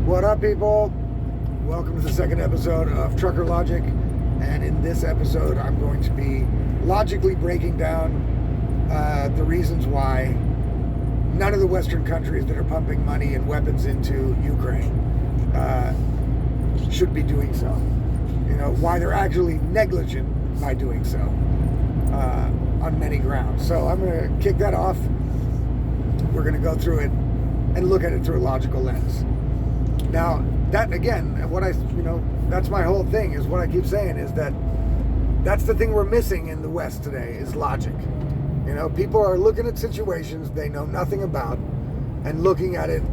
What up, people? Welcome to the second episode of Trucker Logic, and in this episode I'm going to be logically breaking down the reasons why none of the Western countries that are pumping money and weapons into Ukraine should be doing so. You know, why they're actually negligent by doing so on many grounds. So I'm going to kick that off. We're going to go through it and look at it through a logical lens. Now, that again, that's my whole thing, is what I keep saying, is that that's the thing we're missing in the West today, is logic. You know, people are looking at situations they know nothing about and looking at it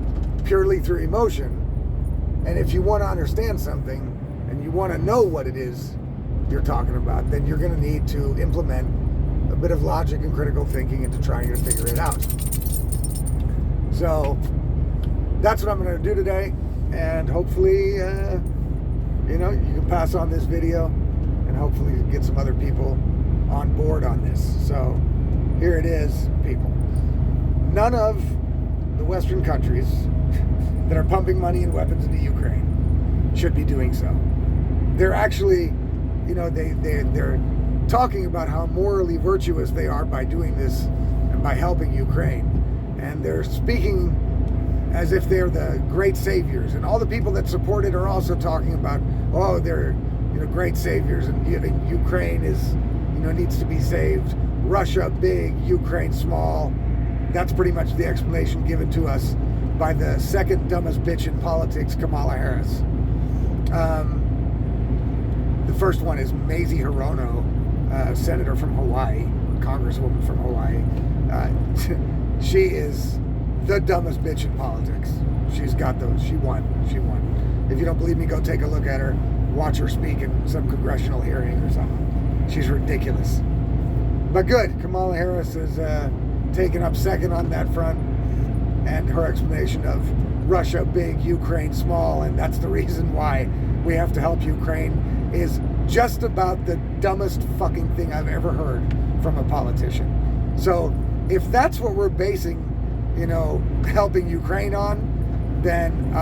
purely through emotion. And if you want to understand something and you want to know what it is you're talking about, then you're going to need to implement a bit of logic and critical thinking into trying to figure it out. So that's what I'm going to do today. And hopefully, you can pass on this video and hopefully get some other people on board on this. So here it is, people. None of the Western countries that are pumping money and weapons into Ukraine should be doing so. They're actually, they're talking about how morally virtuous they are by doing this and by helping Ukraine. And they're speaking as if they're the great saviors, and all the people that support it are also talking about, oh, they're great saviors, and Ukraine is needs to be saved. Russia big, Ukraine small. That's pretty much the explanation given to us by the second dumbest bitch in politics, Kamala Harris. The first one is Mazie Hirono, senator from Hawaii, congresswoman from Hawaii. She is the dumbest bitch in politics. She's got those. She won. If you don't believe me, go take a look at her. Watch her speak in some congressional hearing or something. She's ridiculous. But good. Kamala Harris is taking up second on that front. And her explanation of Russia big, Ukraine small, and that's the reason why we have to help Ukraine, is just about the dumbest fucking thing I've ever heard from a politician. So if that's what we're basing helping Ukraine on, then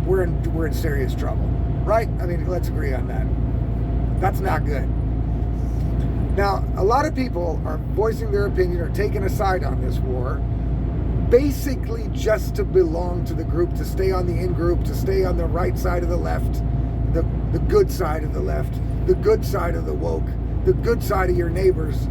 we're in serious trouble, right? I mean, let's agree on that. That's not good. Now, a lot of people are voicing their opinion or taking a side on this war, basically just to belong to the group, to stay on the in-group, to stay on the right side of the left, the good side of the left, the good side of the woke, the good side of your neighbors,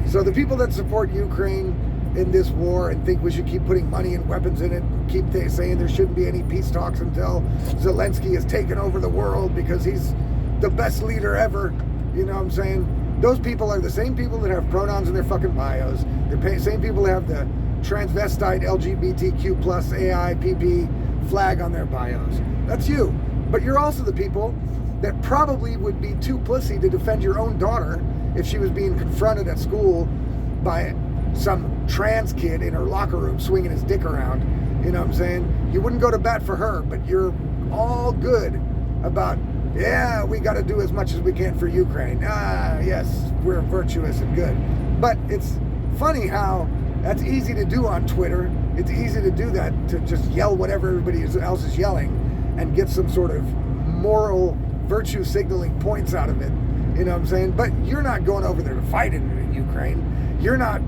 So the people that support Ukraine in this war and think we should keep putting money and weapons in it, keep saying there shouldn't be any peace talks until Zelensky has taken over the world because he's the best leader ever, you know what I'm saying? Those people are the same people that have pronouns in their fucking bios. They're the same people that have the transvestite LGBTQ plus AIPP flag on their bios. That's you. But you're also the people that probably would be too pussy to defend your own daughter if she was being confronted at school by some trans kid in her locker room swinging his dick around. You know what I'm saying? You wouldn't go to bat for her, but you're all good about, yeah, we got to do as much as we can for Ukraine. Yes, we're virtuous and good. But it's funny how that's easy to do on Twitter. It's easy to do that, to just yell whatever everybody else is yelling and get some sort of moral virtue signaling points out of it. You know what I'm saying? But you're not going over there to fight in Ukraine. You're not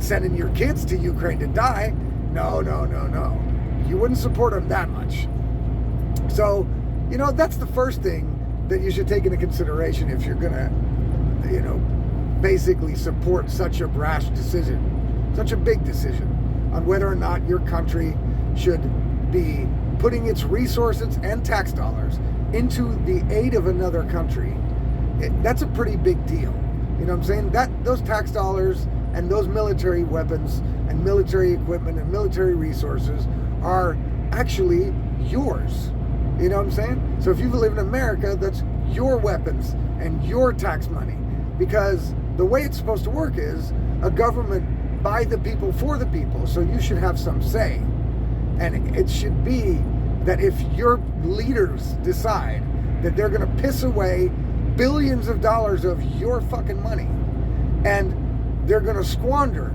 sending your kids to Ukraine to die. No. You wouldn't support them that much. So, that's the first thing that you should take into consideration if you're going to, basically support such a brash decision, such a big decision on whether or not your country should be putting its resources and tax dollars into the aid of another country. That's a pretty big deal. You know what I'm saying? Those tax dollars and those military weapons and military equipment and military resources are actually yours. You know what I'm saying? So if you live in America, that's your weapons and your tax money. Because the way it's supposed to work is a government by the people for the people. So you should have some say. And it should be that if your leaders decide that they're going to piss away billions of dollars of your fucking money and they're going to squander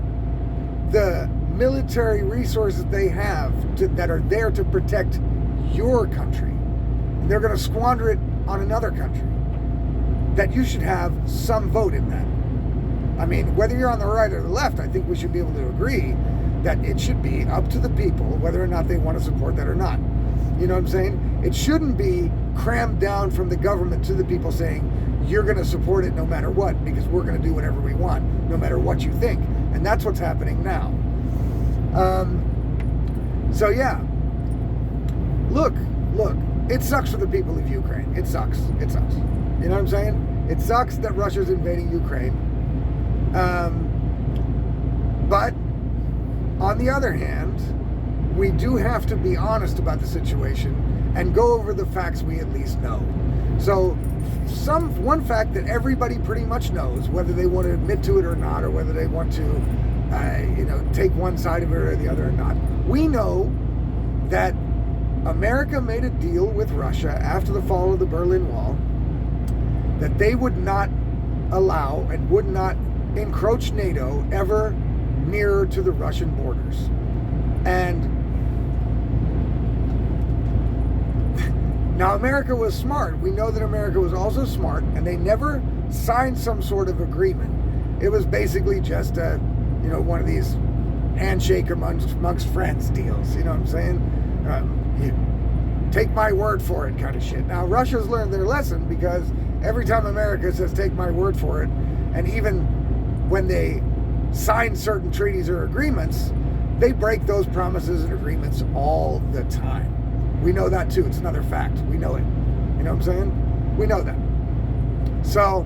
the military resources they have that are there to protect your country, and they're going to squander it on another country, that you should have some vote in that. I mean, whether you're on the right or the left, I think we should be able to agree that it should be up to the people whether or not they want to support that or not. You know what I'm saying? It shouldn't be crammed down from the government to the people saying, you're going to support it no matter what, because we're going to do whatever we want, no matter what you think. And that's what's happening now. So yeah, look, it sucks for the people of Ukraine. It sucks. You know what I'm saying? It sucks that Russia's invading Ukraine. But on the other hand, we do have to be honest about the situation and go over the facts we at least know. So one fact that everybody pretty much knows, whether they want to admit to it or not, or whether they want to take one side of it or the other or not, we know that America made a deal with Russia after the fall of the Berlin Wall that they would not allow and would not encroach NATO ever nearer to the Russian borders. And now America was smart. We know that America was also smart, and they never signed some sort of agreement. It was basically just one of these handshake amongst friends deals. You know what I'm saying? You take my word for it kind of shit. Now Russia's learned their lesson, because every time America says take my word for it, and even when they sign certain treaties or agreements, they break those promises and agreements all the time. We know that too. It's another fact. We know it. You know what I'm saying? We know that. So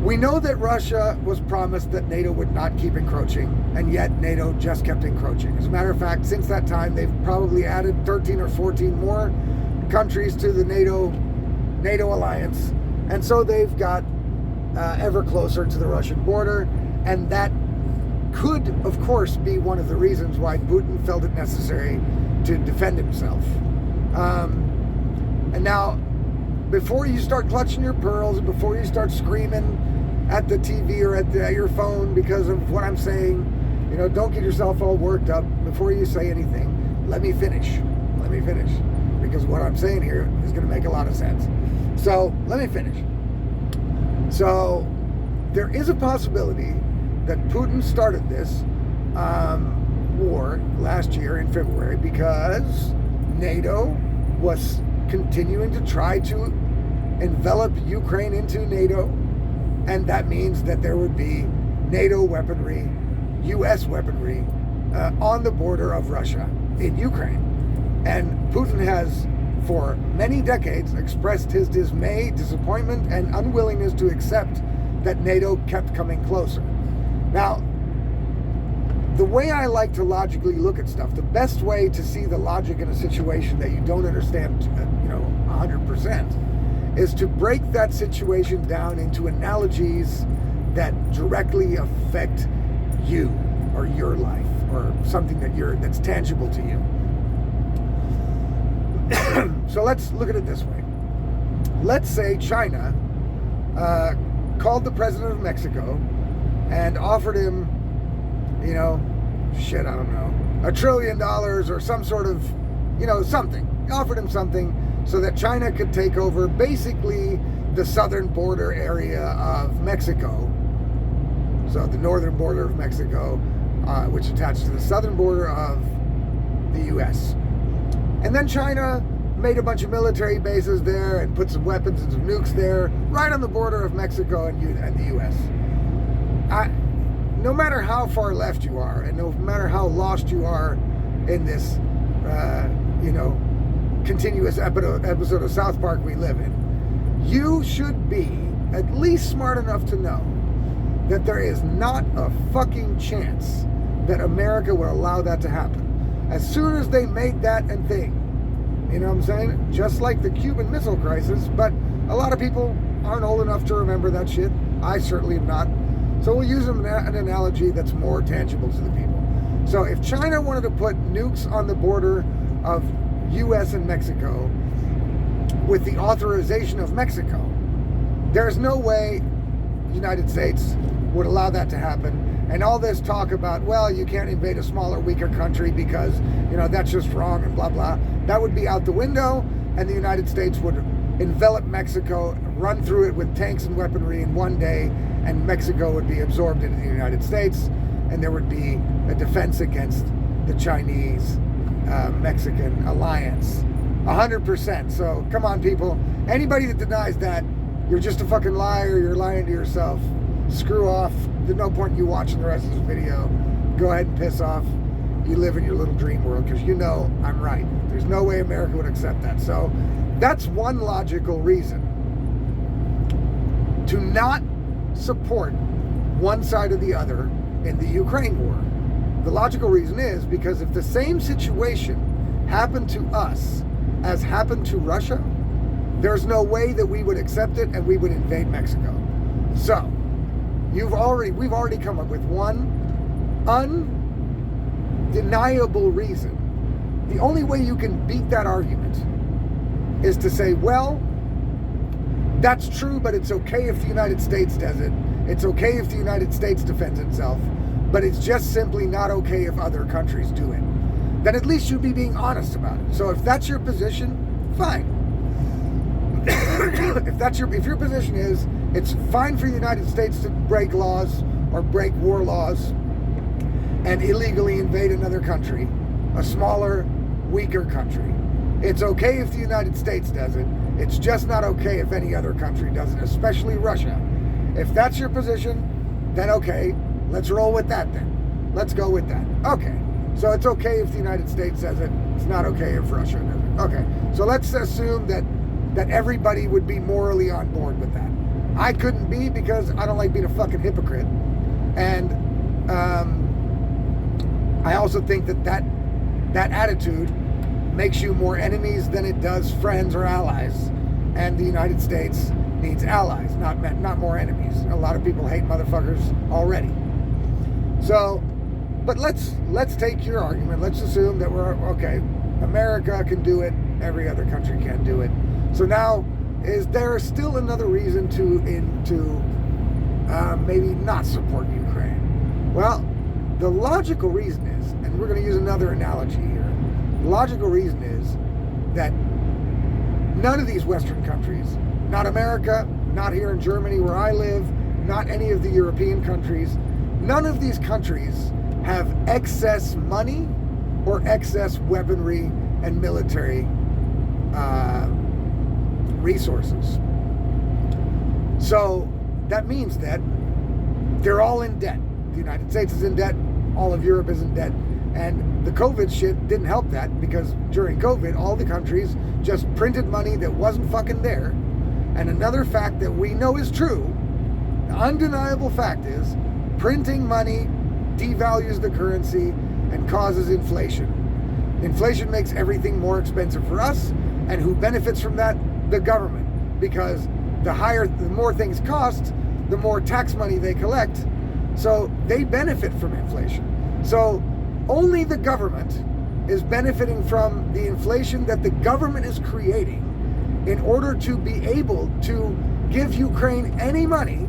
we know that Russia was promised that NATO would not keep encroaching, and yet NATO just kept encroaching. As a matter of fact, since that time, they've probably added 13 or 14 more countries to the NATO alliance, and so they've got ever closer to the Russian border, and that could, of course, be one of the reasons why Putin felt it necessary to defend himself. And now, before you start clutching your pearls, and before you start screaming at the TV or at your phone because of what I'm saying, don't get yourself all worked up. Before you say anything, let me finish. Because what I'm saying here is going to make a lot of sense. So, let me finish. So, there is a possibility that Putin started this war last year in February because NATO was continuing to try to envelop Ukraine into NATO, and that means that there would be NATO weaponry, US weaponry on the border of Russia in Ukraine. And Putin has, for many decades, expressed his dismay, disappointment, and unwillingness to accept that NATO kept coming closer. Now, the way I like to logically look at stuff, the best way to see the logic in a situation that you don't understand, 100%, is to break that situation down into analogies that directly affect you or your life or something that's tangible to you. So let's look at it this way. Let's say China called the president of Mexico and offered him, $1 trillion or some sort of, something. Offered him something so that China could take over basically the southern border area of Mexico. So the northern border of Mexico, which attached to the southern border of the U.S. And then China made a bunch of military bases there and put some weapons and some nukes there, right on the border of Mexico and the U.S. No matter how far left you are, and no matter how lost you are in this, continuous episode of South Park we live in, you should be at least smart enough to know that there is not a fucking chance that America would allow that to happen. As soon as they made that a thing, you know what I'm saying? Just like the Cuban Missile Crisis, but a lot of people aren't old enough to remember that shit. I certainly am not. So we'll use an analogy that's more tangible to the people. So if China wanted to put nukes on the border of U.S. and Mexico with the authorization of Mexico, there's no way the United States would allow that to happen. And all this talk about, well, you can't invade a smaller, weaker country because, that's just wrong and blah, blah. That would be out the window, and the United States would envelop Mexico, run through it with tanks and weaponry in one day, and Mexico would be absorbed into the United States, and there would be a defense against the Chinese-Mexican alliance. 100%. So, come on, people. Anybody that denies that, you're just a fucking liar. You're lying to yourself. Screw off. There's no point in you watching the rest of this video. Go ahead and piss off. You live in your little dream world, because I'm right. There's no way America would accept that. So that's one logical reason to not support one side or the other in the Ukraine war. The logical reason is because if the same situation happened to us as happened to Russia, there's no way that we would accept it and we would invade Mexico. So we've already come up with one undeniable reason. The only way you can beat that argument is to say, well, that's true, but it's okay if the United States does it. It's okay if the United States defends itself, but it's just simply not okay if other countries do it. Then at least you'd be being honest about it. So if that's your position, fine. if your position is it's fine for the United States to break laws or break war laws and illegally invade another country, a smaller, weaker country. It's okay if the United States does it. It's just not okay if any other country does it, especially Russia. If that's your position, then okay, let's roll with that then. Let's go with that. Okay, so it's okay if the United States says it. It's not okay if Russia does it. Okay, so let's assume that everybody would be morally on board with that. I couldn't be, because I don't like being a fucking hypocrite. And I also think that attitude makes you more enemies than it does friends or allies. And the United States needs allies, not more enemies. A lot of people hate motherfuckers already. So, but let's take your argument. Let's assume that we're okay. America can do it. Every other country can do it. So now, is there still another reason to maybe not support Ukraine? Well, the logical reason is, and we're going to use another analogy here. The logical reason is that none of these Western countries, not America, not here in Germany where I live, not any of the European countries, none of these countries have excess money or excess weaponry and military resources. So that means that they're all in debt. The United States is in debt, all of Europe is in debt, and the COVID shit didn't help that, because during COVID, all the countries just printed money that wasn't fucking there. And another fact that we know is true, the undeniable fact is, printing money devalues the currency and causes inflation. Inflation makes everything more expensive for us, and who benefits from that? The government, because the more things cost, the more tax money they collect, so they benefit from inflation. So only the government is benefiting from the inflation that the government is creating in order to be able to give Ukraine any money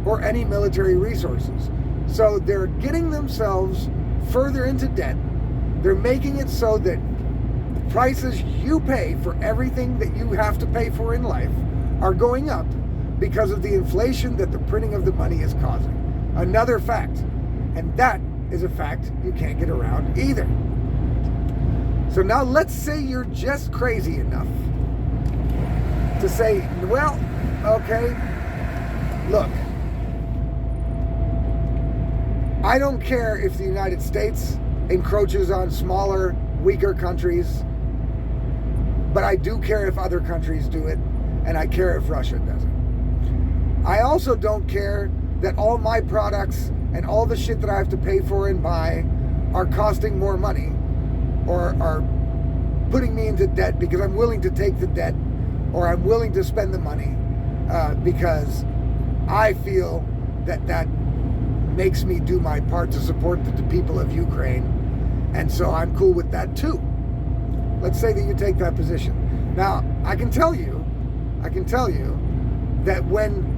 or any military resources. So they're getting themselves further into debt. They're making it so that the prices you pay for everything that you have to pay for in life are going up because of the inflation that the printing of the money is causing. Another fact, and that is a fact you can't get around either. So now let's say you're just crazy enough to say, well, okay, look, I don't care if the United States encroaches on smaller, weaker countries, but I do care if other countries do it, and I care if Russia does it. I also don't care that all my products and all the shit that I have to pay for and buy are costing more money or are putting me into debt because I'm willing to take the debt or I'm willing to spend the money because I feel that makes me do my part to support the people of Ukraine, and so I'm cool with that too. Let's say that you take that position. Now, I can tell you that when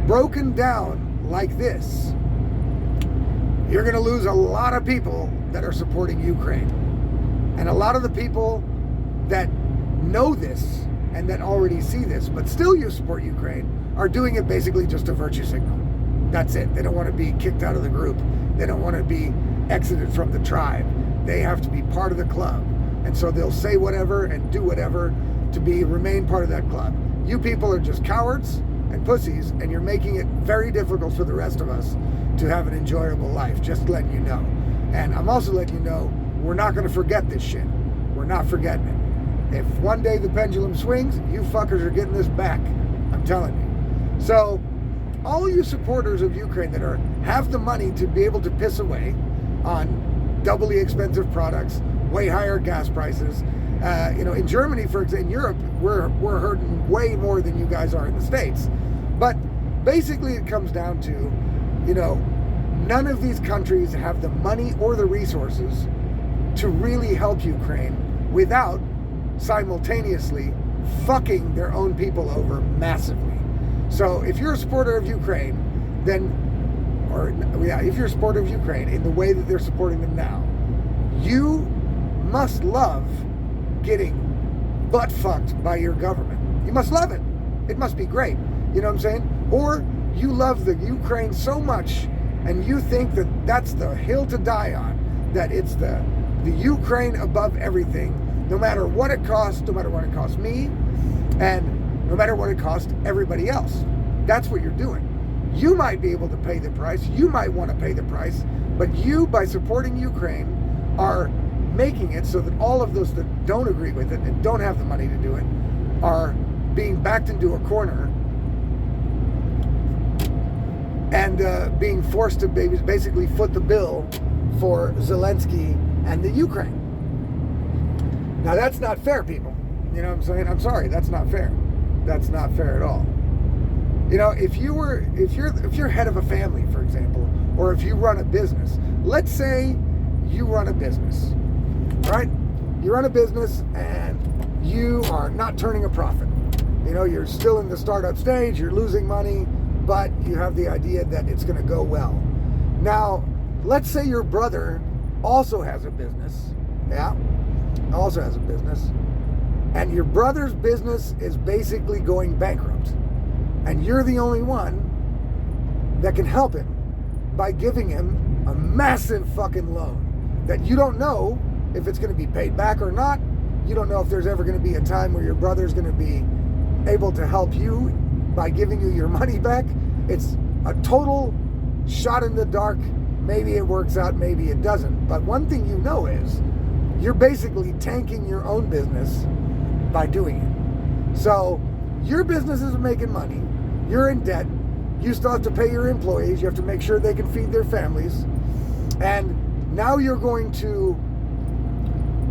broken down like this, you're going to lose a lot of people that are supporting Ukraine. And a lot of the people that know this and that already see this, but still you support Ukraine, are doing it basically just a virtue signal. That's it. They don't want to be kicked out of the group. They don't want to be exited from the tribe. They have to be part of the club. And so they'll say whatever and do whatever to remain part of that club. You people are just cowards and pussies, and you're making it very difficult for the rest of us to have an enjoyable life, just letting you know. And I'm also letting you know, we're not going to forget this shit. We're not forgetting it. If one day the pendulum swings, you fuckers are getting this back. I'm telling you. So, all you supporters of Ukraine that have the money to be able to piss away on doubly expensive products, way higher gas prices. In Germany, for example, in Europe, we're hurting way more than you guys are in the States. But basically it comes down to, none of these countries have the money or the resources to really help Ukraine without simultaneously fucking their own people over massively. So if you're a supporter of Ukraine, if you're a supporter of Ukraine in the way that they're supporting them now, you must love getting butt fucked by your government. You must love it. It must be great. You know what I'm saying? Or you love the Ukraine so much and you think that that's the hill to die on, that it's the Ukraine above everything, no matter what it costs, no matter what it costs me, and no matter what it costs everybody else. That's what you're doing. You might be able to pay the price. You might want to pay the price. But you, by supporting Ukraine, are making it so that all of those that don't agree with it and don't have the money to do it are being backed into a corner and being forced to basically foot the bill for Zelensky and the Ukraine. Now that's not fair, people. You know what I'm saying? I'm sorry, that's not fair. That's not fair at all. If you're head of a family, for example, or if you run a business, let's say you run a business, right? You run a business and you are not turning a profit. You're still in the startup stage, you're losing money, but you have the idea that it's going to go well. Now, let's say your brother also has a business, and your brother's business is basically going bankrupt, and you're the only one that can help him by giving him a massive fucking loan that you don't know if it's going to be paid back or not. You don't know if there's ever going to be a time where your brother's going to be able to help you by giving you your money back. It's a total shot in the dark. Maybe it works out, maybe it doesn't. But one thing you know is you're basically tanking your own business by doing it. So your business isn't making money. You're in debt. You still have to pay your employees. You have to make sure they can feed their families. And now you're going to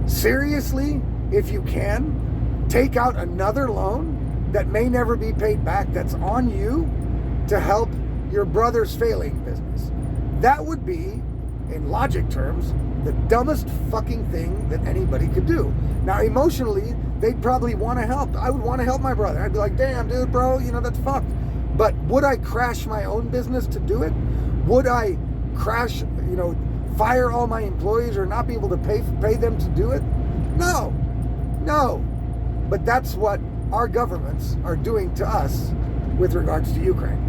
seriously, if you can, take out another loan that may never be paid back, that's on you, to help your brother's failing business. That would be, in logic terms, the dumbest fucking thing that anybody could do. Now, emotionally, they'd probably want to help. I would want to help my brother. I'd be like, damn, dude, bro, that's fucked. But would I crash my own business to do it? Would I crash, fire all my employees or not be able to pay them to do it? No. But that's what our governments are doing to us with regards to Ukraine.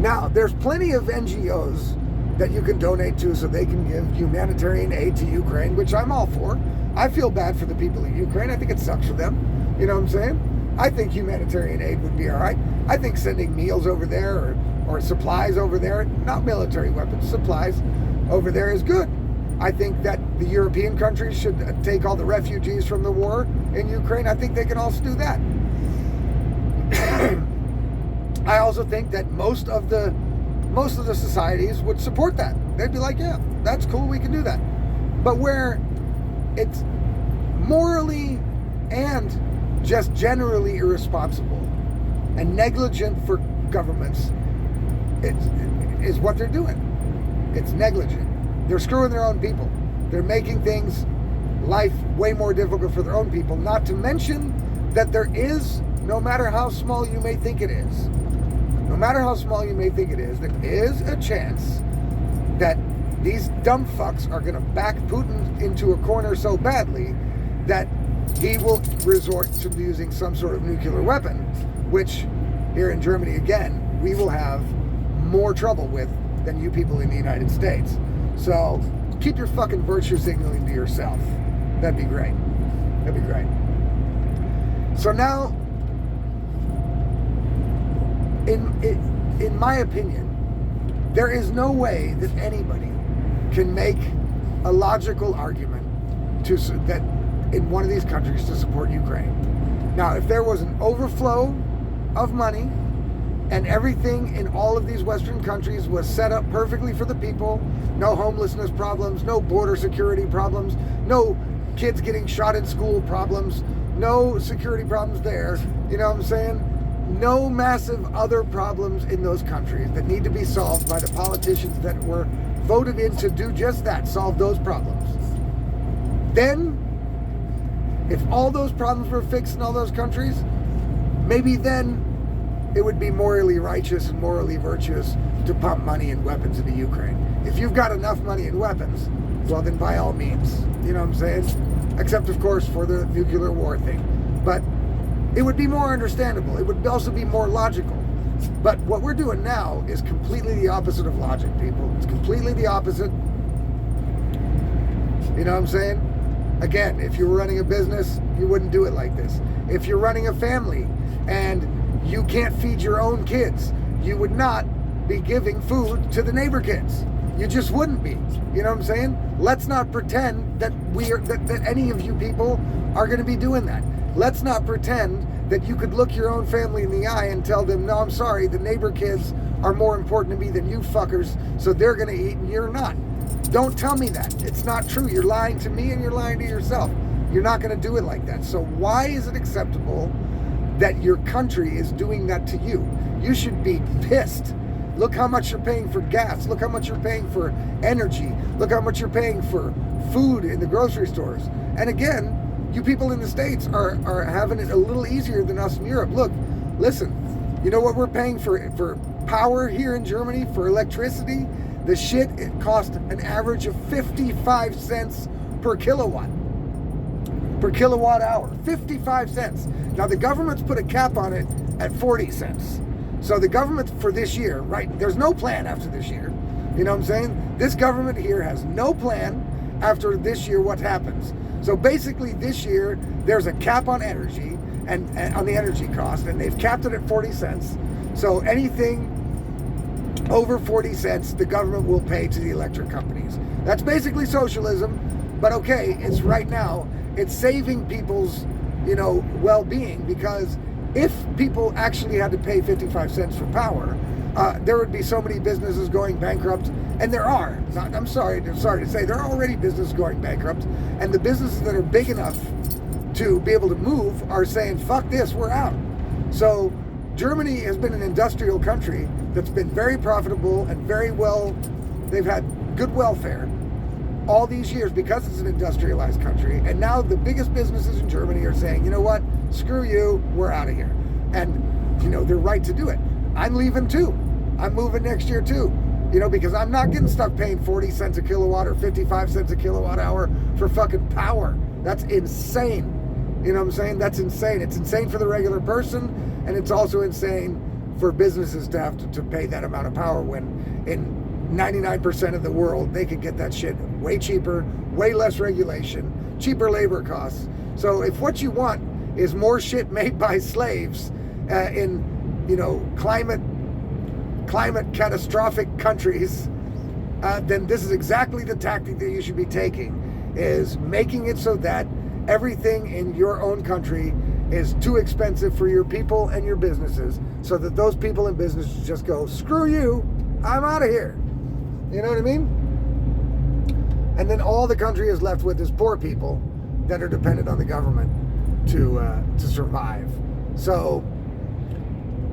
Now, there's plenty of NGOs that you can donate to so they can give humanitarian aid to Ukraine, which I'm all for. I feel bad for the people of Ukraine. I think it sucks for them. You know what I'm saying? I think humanitarian aid would be all right. I think sending meals over there or supplies over there, not military weapons, supplies over there is good. I think that the European countries should take all the refugees from the war in Ukraine. I think they can also do that. I also think that most of the societies would support that. They'd be like, yeah, that's cool, we can do that. But where it's morally and just generally irresponsible and negligent for governments, is what they're doing. It's negligent. They're screwing their own people. They're making life way more difficult for their own people, not to mention that there is, no matter how small you may think it is, there is a chance that these dumb fucks are going to back Putin into a corner so badly that he will resort to using some sort of nuclear weapon, which here in Germany, again, we will have more trouble with than you people in the United States. So keep your fucking virtue signaling to yourself. That'd be great. That'd be great. So now, in my opinion, there is no way that anybody can make a logical argument that in one of these countries to support Ukraine. Now, if there was an overflow of money and everything in all of these Western countries was set up perfectly for the people, no homelessness problems, no border security problems, no kids getting shot in school problems, no security problems there, you know what I'm saying? No massive other problems in those countries that need to be solved by the politicians that were voted in to do just that, solve those problems. Then, if all those problems were fixed in all those countries, maybe then it would be morally righteous and morally virtuous to pump money and weapons into Ukraine. If you've got enough money and weapons, well then by all means, you know what I'm saying? Except of course for the nuclear war thing. But it would be more understandable. It would also be more logical. But what we're doing now is completely the opposite of logic, people. It's completely the opposite. You know what I'm saying? Again, if you were running a business, you wouldn't do it like this. If you're running a family and you can't feed your own kids, you would not be giving food to the neighbor kids. You just wouldn't be. You know what I'm saying? Let's not pretend that that any of you people are going to be doing that. Let's not pretend that you could look your own family in the eye and tell them, no, I'm sorry, the neighbor kids are more important to me than you fuckers, so they're going to eat and you're not. Don't tell me that. It's not true. You're lying to me and you're lying to yourself. You're not going to do it like that. So why is it acceptable that your country is doing that to you? You should be pissed. Look how much you're paying for gas. Look how much you're paying for energy. Look how much you're paying for food in the grocery stores. And again, you people in the States are having it a little easier than us in Europe. Look, listen, you know what we're paying for power here in Germany, for electricity? The shit, it cost an average of 55 cents per kilowatt hour. 55 cents. Now the government's put a cap on it at 40 cents. So the government for this year, right, there's no plan after this year. You know what I'm saying? This government here has no plan after this year what happens. So basically this year, there's a cap on energy and on the energy cost, and they've capped it at 40 cents. So anything over 40 cents, the government will pay to the electric companies. That's basically socialism, but okay, it's right now, it's saving people's, well-being, because if people actually had to pay 55 cents for power, there would be so many businesses going bankrupt, and there are. I'm sorry to say, there are already businesses going bankrupt, and the businesses that are big enough to be able to move are saying, fuck this, we're out. So Germany has been an industrial country that's been very profitable and very well, they've had good welfare all these years because it's an industrialized country. And now the biggest businesses in Germany are saying, you know what, screw you, we're out of here. And, they're right to do it. I'm leaving too. I'm moving next year too. Because I'm not getting stuck paying 40 cents a kilowatt or 55 cents a kilowatt hour for fucking power. That's insane. You know what I'm saying? That's insane. It's insane for the regular person, and it's also insane for businesses to have to pay that amount of power when in 99% of the world, they can get that shit way cheaper, way less regulation, cheaper labor costs. So if what you want is more shit made by slaves in, climate catastrophic countries, then this is exactly the tactic that you should be taking, is making it so that everything in your own country is too expensive for your people and your businesses, so that those people and businesses just go, screw you, I'm out of here. You know what I mean? And then all the country is left with is poor people that are dependent on the government to survive. So,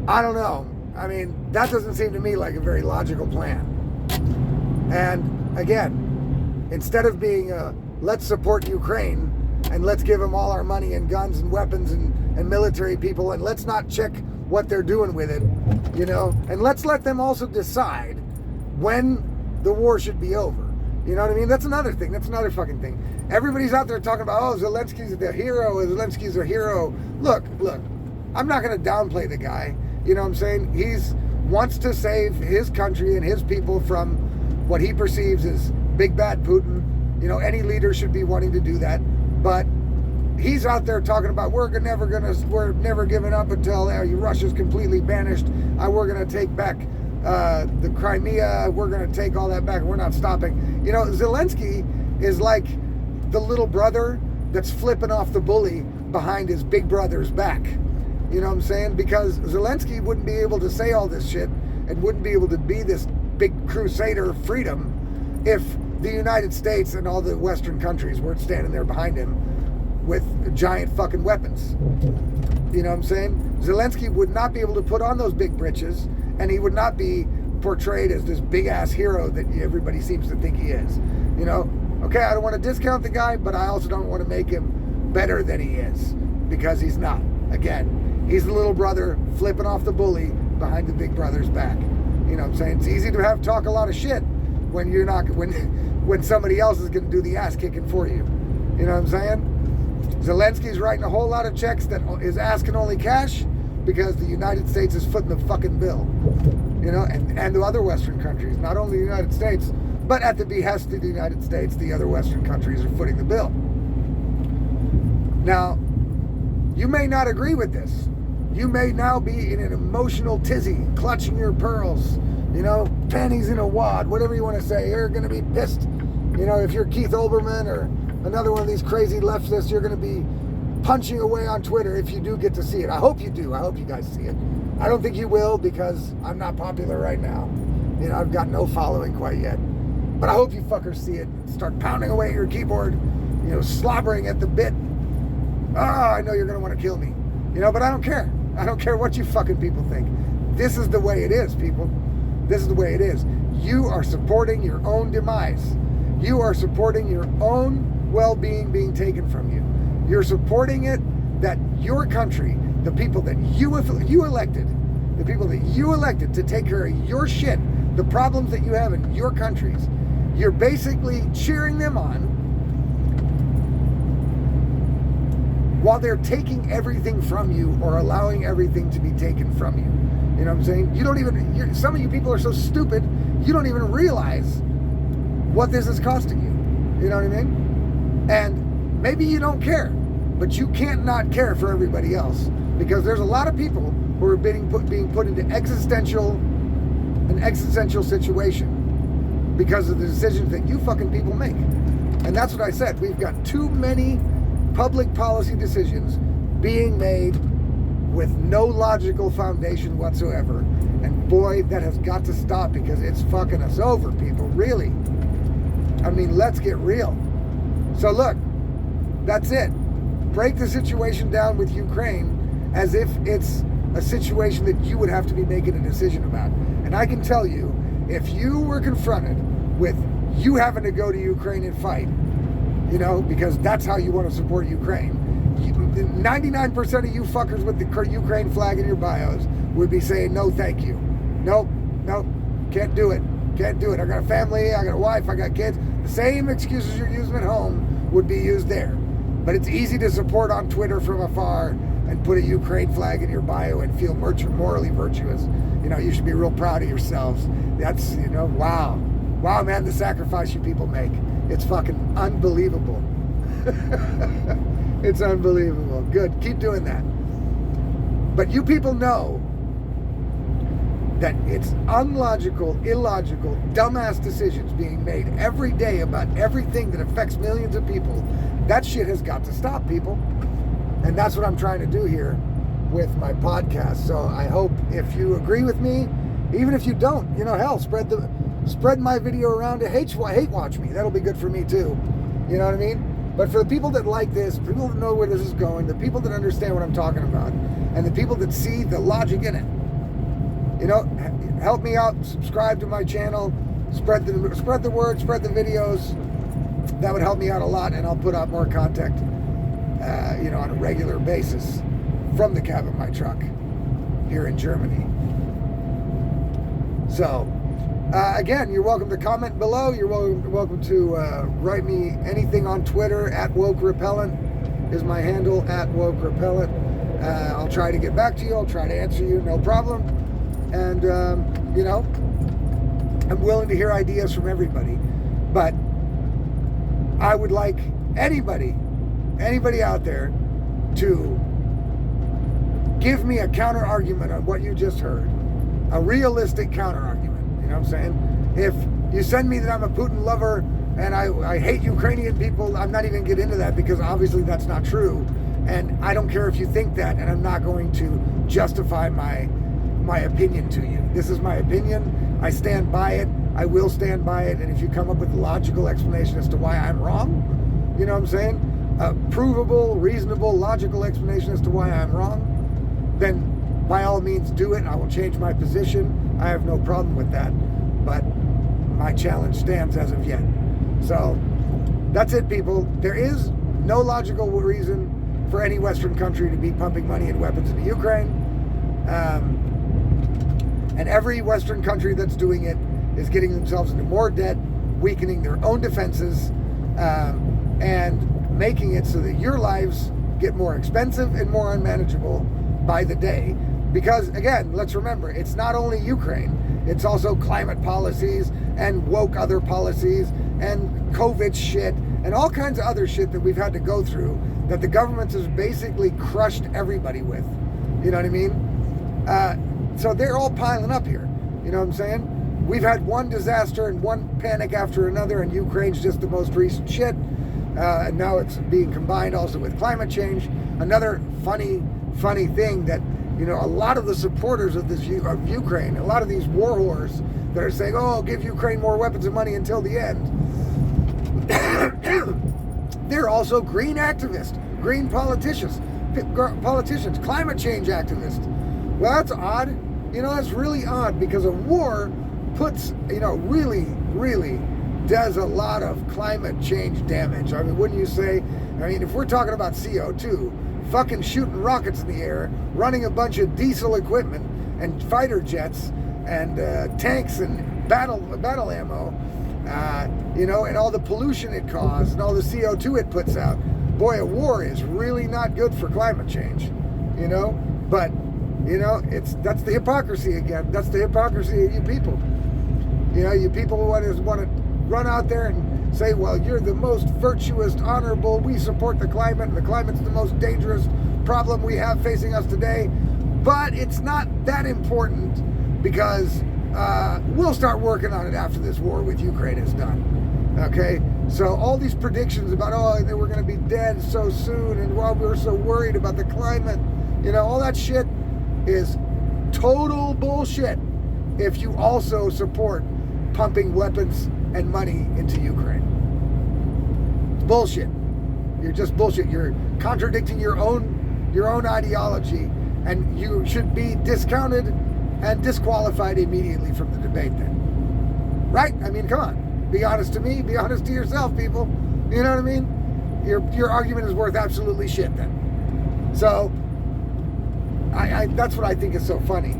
I don't know. I mean, that doesn't seem to me like a very logical plan. And again, instead of being let's support Ukraine and let's give them all our money and guns and weapons and military people, and let's not check what they're doing with it, and let's let them also decide when the war should be over. You know what I mean? That's another thing. That's another fucking thing. Everybody's out there talking about, oh, Zelensky's the hero. Zelensky's a hero. Look. I'm not going to downplay the guy. You know what I'm saying? He's wants to save his country and his people from what he perceives as big bad Putin. You know, any leader should be wanting to do that. But he's out there talking about we're never giving up until Russia's completely banished. We're going to take back the Crimea. We're going to take all that back. We're not stopping. You know, Zelensky is like the little brother that's flipping off the bully behind his big brother's back. You know what I'm saying? Because Zelensky wouldn't be able to say all this shit and wouldn't be able to be this big crusader of freedom if the United States and all the Western countries weren't standing there behind him with giant fucking weapons. You know what I'm saying? Zelensky would not be able to put on those big britches, and he would not be portrayed as this big-ass hero that everybody seems to think he is. You know? Okay, I don't want to discount the guy, but I also don't want to make him better than he is, because he's not. Again, he's the little brother flipping off the bully behind the big brother's back. You know what I'm saying? It's easy to talk a lot of shit when you're not, when somebody else is going to do the ass kicking for you. You know what I'm saying? Zelensky's writing a whole lot of checks that is asking only cash because the United States is footing the fucking bill. You know, and the other Western countries, not only the United States, but at the behest of the United States, the other Western countries are footing the bill. Now, you may not agree with this. You may now be in an emotional tizzy, clutching your pearls, you know, panties in a wad, whatever you want to say. You're going to be pissed. You know, if you're Keith Olbermann or another one of these crazy leftists, you're going to be punching away on Twitter if you do get to see it. I hope you do. I hope you guys see it. I don't think you will because I'm not popular right now. You know, I've got no following quite yet. But I hope you fuckers see it. Start pounding away at your keyboard, you know, slobbering at the bit. I know you're going to want to kill me. You know, but I don't care. I don't care what you fucking people think. This is the way it is, people. This is the way it is. You are supporting your own demise. You are supporting your own well-being being taken from you. You're supporting it that your country, the people that you elected, the people that you elected to take care of your shit, the problems that you have in your countries, you're basically cheering them on while they're taking everything from you or allowing everything to be taken from you. You know what I'm saying? You don't even, some of you people are so stupid, you don't even realize what this is costing you. You know what I mean? And maybe you don't care, but you can't not care for everybody else because there's a lot of people who are being put into an existential situation because of the decisions that you fucking people make. And that's what I said. We've got too many public policy decisions being made with no logical foundation whatsoever. And boy, that has got to stop because it's fucking us over, people. Really. I mean, let's get real. So look, that's it. Break the situation down with Ukraine as if it's a situation that you would have to be making a decision about. And I can tell you, if you were confronted with you having to go to Ukraine and fight, you know, because that's how you want to support Ukraine. 99% of you fuckers with the Ukraine flag in your bios would be saying, no, thank you. Nope, can't do it. Can't do it. I got a family, I got a wife, I got kids. The same excuses you're using at home would be used there. But it's easy to support on Twitter from afar and put a Ukraine flag in your bio and feel morally virtuous. You know, you should be real proud of yourselves. That's, you know, wow. Wow, man, the sacrifice you people make. It's fucking unbelievable. It's unbelievable. Good. Keep doing that. But you people know that it's unlogical, illogical, dumbass decisions being made every day about everything that affects millions of people. That shit has got to stop, people. And that's what I'm trying to do here with my podcast. So I hope if you agree with me, even if you don't, you know, hell, spread my video around to hate watch me. That'll be good for me too. You know what I mean? But for the people that like this, people that know where this is going, the people that understand what I'm talking about, and the people that see the logic in it, you know, help me out, subscribe to my channel, spread the word, spread the videos. That would help me out a lot, and I'll put out more content, you know, on a regular basis from the cab of my truck here in Germany. So, Again, you're welcome to comment below. You're welcome to write me anything on Twitter. @WokeRepellent is my handle, @WokeRepellent. I'll try to get back to you. I'll try to answer you, no problem. And, I'm willing to hear ideas from everybody. But I would like anybody out there to give me a counter argument on what you just heard. A realistic counter argument. You know what I'm saying? If you send me that I'm a Putin lover and I hate Ukrainian people, I'm not even going to get into that because obviously that's not true. And I don't care if you think that, and I'm not going to justify my opinion to you. This is my opinion. I stand by it. I will stand by it. And if you come up with a logical explanation as to why I'm wrong, you know what I'm saying? A provable, reasonable, logical explanation as to why I'm wrong, then by all means do it. I will change my position. I have no problem with that. But my challenge stands as of yet. So that's it, people. There is no logical reason for any Western country to be pumping money and weapons into Ukraine. And every Western country that's doing it is getting themselves into more debt, weakening their own defenses, and making it so that your lives get more expensive and more unmanageable by the day. Because, again, let's remember, it's not only Ukraine. It's also climate policies and woke other policies and COVID shit and all kinds of other shit that we've had to go through that the government has basically crushed everybody with. You know what I mean? So they're all piling up here. You know what I'm saying? We've had one disaster and one panic after another, and Ukraine's just the most recent shit. And now it's being combined also with climate change. Another funny thing that, you know, a lot of the supporters of of Ukraine, a lot of these war whores that are saying, oh, give Ukraine more weapons and money until the end. They're also green activists, green politicians, climate change activists. Well, that's odd. You know, that's really odd because a war puts, you know, really does a lot of climate change damage. I mean, wouldn't you say? I mean, if we're talking about CO2, fucking shooting rockets in the air, running a bunch of diesel equipment and fighter jets and tanks and battle ammo, you know, and all the pollution it causes and all the CO2 it puts out. Boy, a war is really not good for climate change, you know. But, you know, that's the hypocrisy again. That's the hypocrisy of you people. You know, you people want to run out there and say, well, you're the most virtuous, honorable, we support the climate, and the climate's the most dangerous problem we have facing us today. But it's not that important because we'll start working on it after this war with Ukraine is done. Okay? So all these predictions about, oh, they were going to be dead so soon, and well, we're so worried about the climate, you know, all that shit is total bullshit if you also support pumping weapons and money into Ukraine. It's bullshit. You're just bullshit. You're contradicting your own ideology, and you should be discounted and disqualified immediately from the debate then. Right? I mean, come on. Be honest to me, be honest to yourself, people. You know what I mean? Your argument is worth absolutely shit then. So I that's what I think is so funny.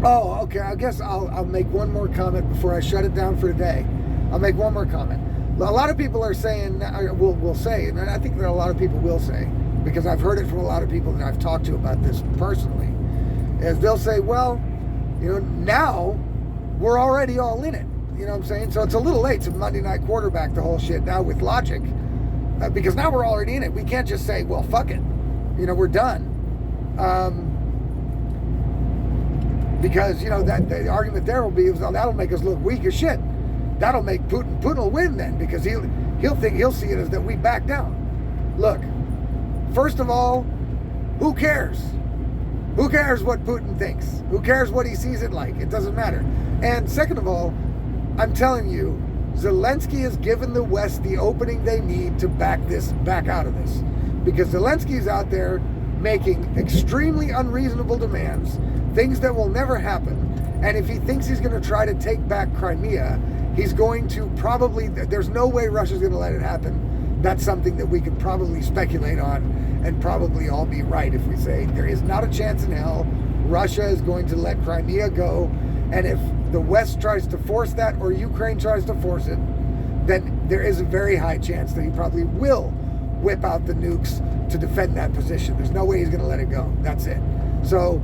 Oh, okay. I guess I'll make one more comment before I shut it down for today. I'll make one more comment. A lot of people are saying, will say, and I think that a lot of people will say, because I've heard it from a lot of people that I've talked to about this personally, is they'll say, well, you know, now we're already all in it. You know what I'm saying? So it's a little late to Monday night quarterback the whole shit now with logic, because now we're already in it. We can't just say, well, fuck it. You know, we're done. Because, you know, that the argument there will be, well, that'll make us look weak as shit. That'll make Putin will win then, because he'll see it as that we back down. Look, first of all, who cares? Who cares what Putin thinks? Who cares what he sees it like? It doesn't matter. And second of all, I'm telling you, Zelensky has given the West the opening they need to back out of this. Because Zelensky's out there making extremely unreasonable demands, things that will never happen. And if he thinks he's going to try to take back Crimea, he's going to probably, there's no way Russia's going to let it happen. That's something that we could probably speculate on and probably all be right if we say there is not a chance in hell Russia is going to let Crimea go. And if the West tries to force that or Ukraine tries to force it, then there is a very high chance that he probably will whip out the nukes to defend that position. There's no way he's going to let it go. That's it. So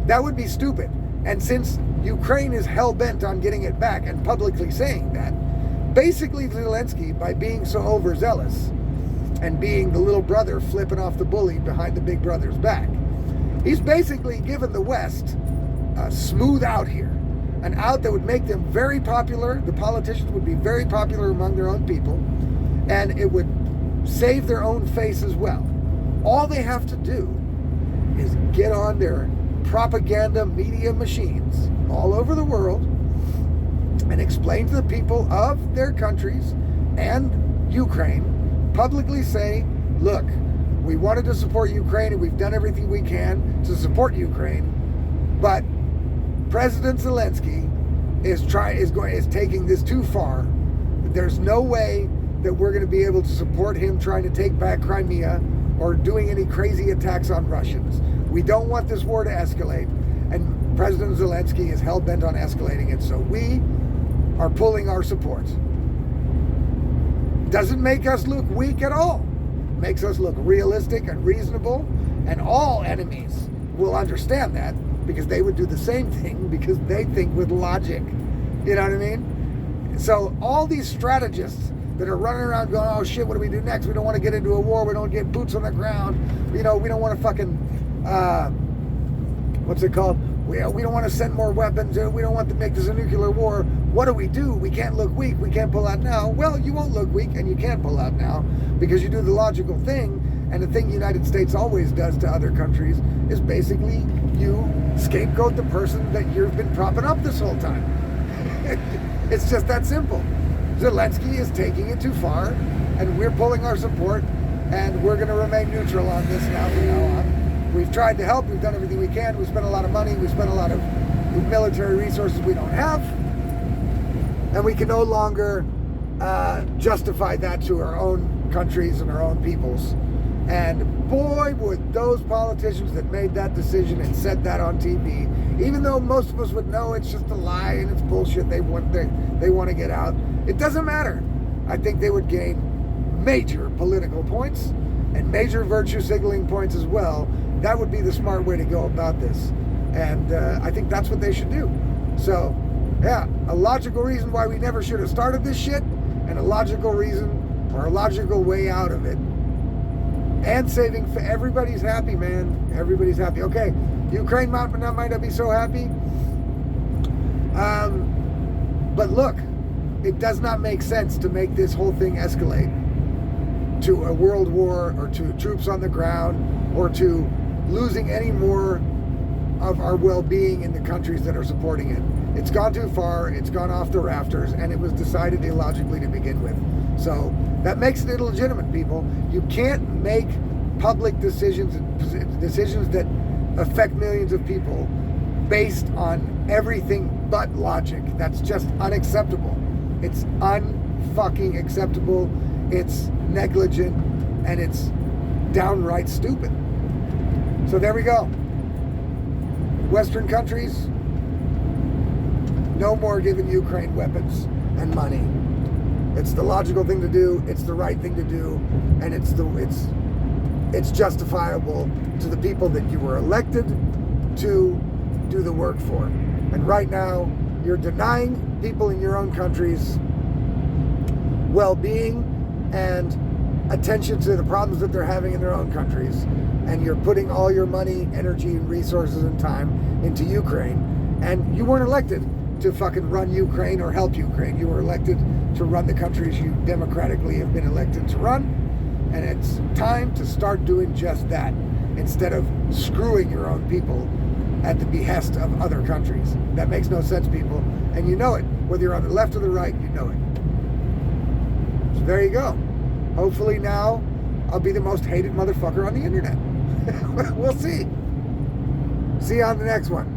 that would be stupid. And since Ukraine is hell-bent on getting it back and publicly saying that, basically Zelensky, by being so overzealous and being the little brother flipping off the bully behind the big brother's back, he's basically given the West a smooth out here. An out that would make them very popular. The politicians would be very popular among their own people. And it would save their own face as well. All they have to do is get on their propaganda media machines all over the world and explain to the people of their countries and Ukraine, publicly say, look, we wanted to support Ukraine and we've done everything we can to support Ukraine, but President Zelensky is taking this too far. There's no way that we're going to be able to support him trying to take back Crimea or doing any crazy attacks on Russians. We don't want this war to escalate, and President Zelensky is hell-bent on escalating it, so we are pulling our support. Doesn't make us look weak at all. Makes us look realistic and reasonable, and all enemies will understand that because they would do the same thing because they think with logic. You know what I mean? So all these strategists that are running around going, oh shit, what do we do next? We don't want to get into a war. We don't get boots on the ground. You know, we don't want to fucking, what's it called? We don't want to send more weapons. We don't want to make this a nuclear war. What do? We can't look weak. We can't pull out now. Well, you won't look weak and you can't pull out now because you do the logical thing. And the thing the United States always does to other countries is basically you scapegoat the person that you've been propping up this whole time. It's just that simple. Zelensky is taking it too far, and we're pulling our support, and we're going to remain neutral on this now from now on. We've tried to help. We've done everything we can. We've spent a lot of money. We've spent a lot of military resources we don't have, and we can no longer justify that to our own countries and our own peoples. And boy, would those politicians that made that decision and said that on TV, even though most of us would know it's just a lie and it's bullshit, they want to get out. It doesn't matter. I think they would gain major political points and major virtue signaling points as well. That would be the smart way to go about this. And I think that's what they should do. So, yeah, a logical reason why we never should have started this shit, and a logical reason or a logical way out of it. And saving, everybody's happy, man. Everybody's happy. Okay, Ukraine might not be so happy. But look, it does not make sense to make this whole thing escalate to a world war or to troops on the ground or to losing any more of our well-being in the countries that are supporting it. It's gone too far, it's gone off the rafters, and it was decided illogically to begin with. So that makes it illegitimate, people. You can't make public decisions that affect millions of people based on everything but logic. That's just unacceptable. It's unfucking acceptable. It's negligent, and it's downright stupid. So there we go. Western countries, no more giving Ukraine weapons and money. It's the logical thing to do. It's the right thing to do, and it's justifiable to the people that you were elected to do the work for. And right now, you're denying people in your own countries well-being and attention to the problems that they're having in their own countries, and you're putting all your money, energy, and resources and time into Ukraine. And you weren't elected to fucking run Ukraine or help Ukraine. You were elected to run the countries you democratically have been elected to run. And it's time to start doing just that instead of screwing your own people at the behest of other countries. That makes no sense, people. And you know it. Whether you're on the left or the right, you know it. So there you go. Hopefully now I'll be the most hated motherfucker on the internet. We'll see. See you on the next one.